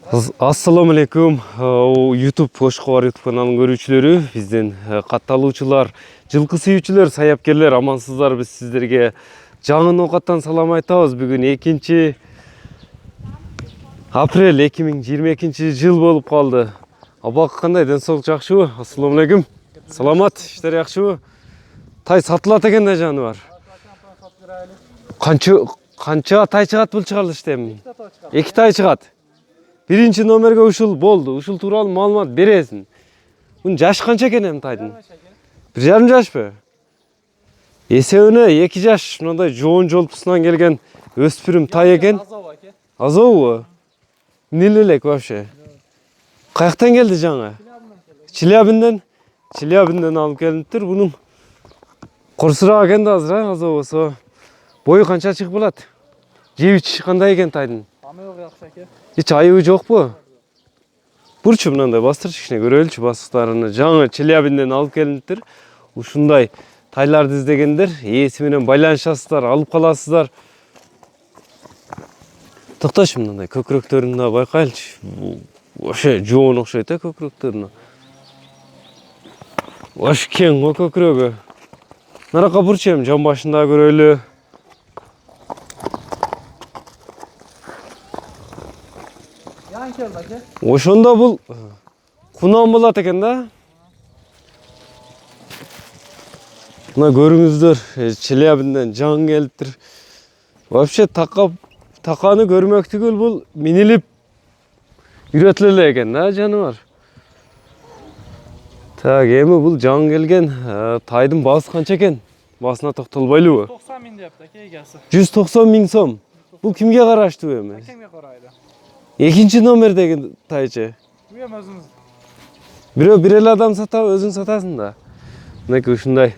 Assalamu alaikum. YouTube Qo'shqo'var YouTube kanalının görүүчүлөрү, бизден катталуучулар, жылкы сүйүүчүлөр, саяпкерлер, амансыздар. Биз сиздерге жаңы ноокаттан салам айтабыз. Бүгүн 2 апрель 2022 жыл болуп калды. Абак кандай, ден соолук жакшыбы? Ассаламу алейкум. Саламат, иштер жакшыбы? Тай сатылат экен да жаныбар. Канча тай чыгат бул чыгарылыштан? 2 тай чыгат. Birinci номерге ушул болду. Ушул тууралуу маалымат бересиң. Бунун жашы канча экен эми тайдын? 1,5 жашпы? Эсебине 2 жаш мындай жоон жолпусунан келген өспүрүм тай экен. Азовбу? Эмне элек вообще? Каяктан келди жаңы? Челябинтен. Челябинтен алып келиптир. Бунун курсураак экен да азыр, азовбосо. Бою канча чыгып болот? Жебич кандай экен тайдын? Hiç ayığı yok bu. Burçu bundan bastırç kişine göre ölçü bastıklarını жаңы Челябинтен alıp gelindir. Ушундай тайларды издегендер, ээси менен байланышасыздар, алып каласыздар. Токтош мындай көкүрөктөрүн да байкайлычы. Вообще жоон окшойт да көкүрөктөрүнө. Вош кең го көкүрөгү. Нарака бурчу эми жан башында көрөлү. Ошондо бул кунам болот экен да. Мына көрүңүздөр, Челябинтен жаңы келиптир. Вообще таканы көрмөк түгүл бул минилип үйрөтүлө экен да жаныбар. Так, эми бул жаңы келген тайдын баасы канча экен? Басына токтолбойлубу? 90 миң депти эгеси. 190 миң сом. Бул кимге караштуу эми? Кимге карайды? Экинчи номердеги тайчы. Бүйөм өзүңүз. Бирөө бир эле адам сатабы, өзүң сатасың да. Мынакей ушундай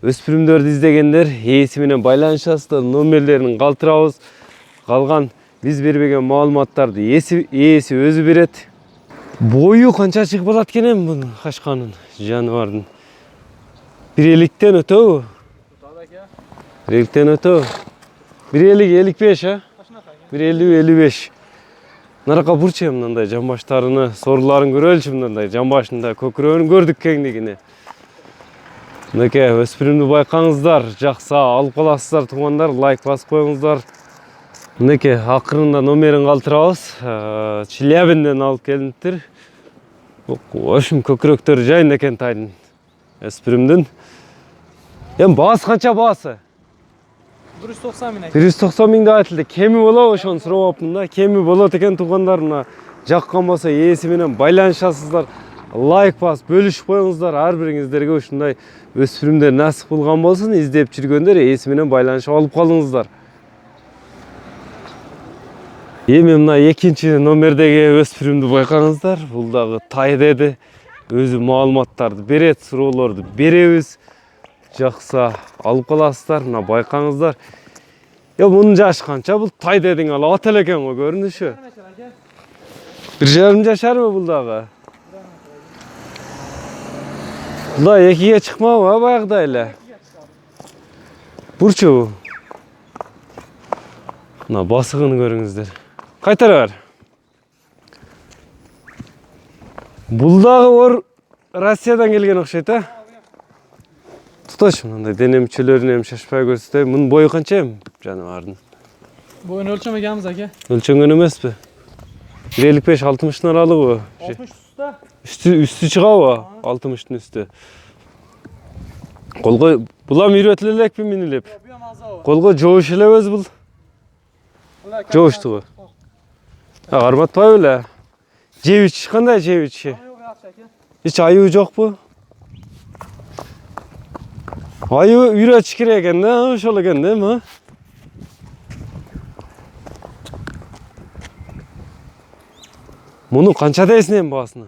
өспүрүмдөрдү издегендер, ээси менен байланышасыздар, номерлерин калтырабыз. Калган биз бербеген маалыматтарды ээси өзү берет. Бою канча чыгып болот экен эми бунун качканын, жаныбардын? 1,50-тен өтөбү? Tutad aka. 1,50-тен өтөбү? 1,50-55 а? 1,50-55. Наракка бурчу мындай жамбаштарыны, сорларын көрөлчү мындай жамбашында көкүрөгүн көрдүк кеңдигини. Мынакей өспүрүмдү байкаңыздар, жакса алып каласыздар туугандар, лайк басып коюңуздар. Мынакей акырында номерин калтырабыз. Челябинтен алып келиптир. Ошум көкүрөктөрү жайын экен тайдын. Өспүрүмдүн. Эми баасы канча баасы? 190 миң. 190 миң деп айтылды. Кеми болобу ошону сурабапмын да. Кеми болот экен туугандар, мына жаккан болсо ээси менен байланышасыздар. Лайк басып бөлүшүп коюңуздар. Ар бириңиздерге ушундай өспүрүмдөр насып кылган болсун, издеп жүргөндөр ээси менен байланышып алып калыңыздар. Эми мына экинчи номердеги өспүрүмдү байкаңыздар. Бул дагы тай деди. Өзү маалыматтарды берет, суроолорду беребиз. Жакса алып каласыздар, мына байкаңыздар. Мунун жашы канча? Бул тай дедиң ал ат экен го көрүнүшү. 1,5 жашарбы бул дагы? Бул да 2ге чыкмабы баягыдай эле? Бурчу. Мына басыгын көрүңүздөр. Кайтара бер. Бул дагы Россиядан келген окшойт, а? Тутош мындай дене мүчөлөрүн эми шашпай көрсөтөй. Мунун бою канча эми жаныбардын? Боюн өлчөмөгөнбүз ака. Өлчөнгөн эмеспи? 1,55-60 аралыгы. 60 үстү. Үстү чыгабы? 60-тын үстү. Колго булам үйрөтүлө элекпи минилип? Бүйөм азабы. Колго жоош элебиз бул? Жооштубу? Карматпайбы эле? Жебич кандай жебичи? Эч айыбы жокпу? Айыбы үйрөтүш керек экен да, ошол экен да эми. Муну канча дейсиң эми баасына?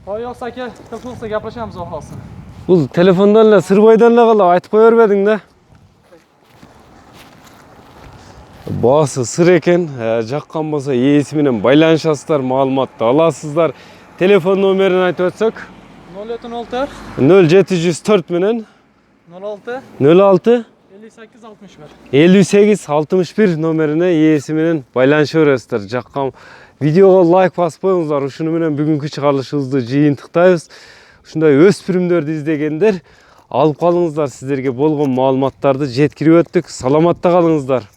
Жокса ака, телефонда гапырашабыз охосы. Бул телефондон эле сырбайдан эле калып айтып кое бербедиң да? Баасы сыр экен, жаккан болсо ээси менен байланышасыздар, маалыматты аласыздар. Телефон номерин айтып өтсөк? 076 0704 менен 06 06 58 61. 58-61 номерine иесі менен байланыша бересиздер. Жаккан видеого лайк басып коюңуздар. Ушуну менен бүгүнкү чыгарылышыбызды жыйынтыктайбыз. Ушундай өспүрүмдөрдү издегендер, алып калыңыздар, сиздерге болгон маалыматтарды жеткирип өттүк. Саламатта калыңыздар.